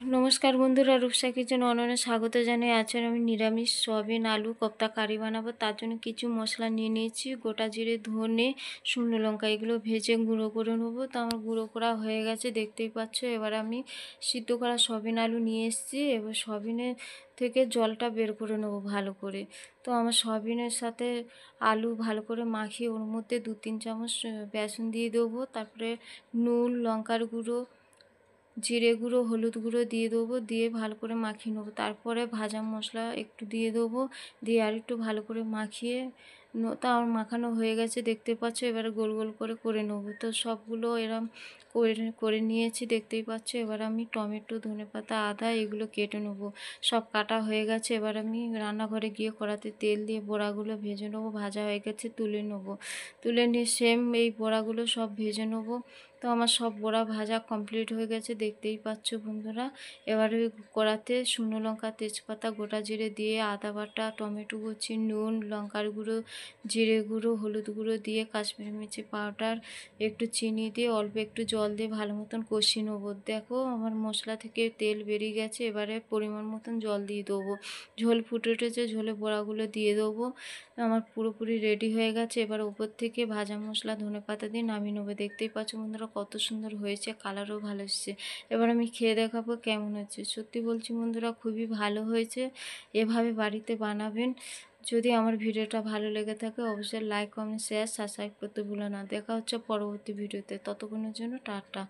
নমস্কার বন্ধুরা, রূপসা কিচেন অননে স্বাগত জানাই। আজকে আমি নিরামিষ সয়াবিন আলু কোপ্তা কারি বানাবো। তার জন্য কিছু মশলা নিয়ে নিয়েছি। গোটা জিরে, ধনে, শুকনো লঙ্কা এগুলো ভেজে গুঁড়ো করে নেবো। তো আমার গুঁড়ো করা হয়ে গেছে, দেখতেই পাচ্ছ। এবার আমি সিদ্ধ করা সয়াবিন আলু নিয়ে এসেছি। এবার সয়াবিনের থেকে জলটা বের করে নেবো ভালো করে। তো আমার সয়াবিনের সাথে আলু ভালো করে মাখিয়ে ওর মধ্যে 2-3 চামচ বেসন দিয়ে দেবো। তারপরে নুন, লঙ্কার গুঁড়ো, জিরে গুঁড়ো, হলুদ গুঁড়ো দিয়ে দেবো, দিয়ে ভালো করে মাখিয়ে নেবো। তারপরে ভাজা মশলা একটু দিয়ে দেবো, দিয়ে আর একটু ভালো করে মাখিয়ে তা আমার মাখানো হয়ে গেছে, দেখতে পাচ্ছ। এবারে গোল গোল করে করে নেবো। তো সবগুলো এরম করে করে নিয়েছি, দেখতেই পাচ্ছ। এবার আমি টমেটো, ধনেপাতা, আদা এগুলো কেটে নেবো। সব কাটা হয়ে গেছে। এবার আমি রান্নাঘরে গিয়ে কড়াতে তেল দিয়ে বড়াগুলো ভেজে নেবো। ভাজা হয়ে গেছে, তুলে নেবো। তুলে নিয়ে সেম এই বড়াগুলো সব ভেজে নেবো। তো আমার সব বড়া ভাজা কমপ্লিট হয়ে গেছে, দেখতেই পাচ্ছ বন্ধুরা। এবারে কড়াতে শুকনো লঙ্কা, তেজপাতা, গোটা জিরে দিয়ে আদা বাটা, টমেটো কুচি, নুন, লঙ্কার গুঁড়ো, জিরে গুঁড়ো, হলুদ গুঁড়ো দিয়ে কাশ্মীরি মির্চি পাউডার, একটু চিনি দিয়ে অল্প একটু জল দিয়ে ভালো মতন কষিয়ে নেবো। দেখো আমার মশলা থেকে তেল বেরিয়ে গেছে। এবারে পরিমাণ মতন জল দিয়ে দেবো। ঝোল ফুটে উঠেছে, ঝোলে বড়াগুলো দিয়ে দেবো। আমার পুরোপুরি রেডি হয়ে গেছে। এবার উপর থেকে ভাজা মশলা, ধনেপাতা দিয়ে নামিয়ে নেবো। দেখতেই পাচ্ছ বন্ধুরা কত সুন্দর হয়েছে, কালারও ভালো এসেছে। এবার আমি খেয়ে দেখাবো কেমন হয়েছে। সত্যি বলছি বন্ধুরা, খুবই ভালো হয়েছে। এভাবে বাড়িতে বানাবেন। যদি আমার ভিডিওটা ভালো লেগে থাকে অবশ্যই লাইক, কমেন্ট, শেয়ার, সাবস্ক্রাইব করতে ভুলো না। দেখা হচ্ছে পরবর্তী ভিডিওতে। ততক্ষণের জন্য টাটা।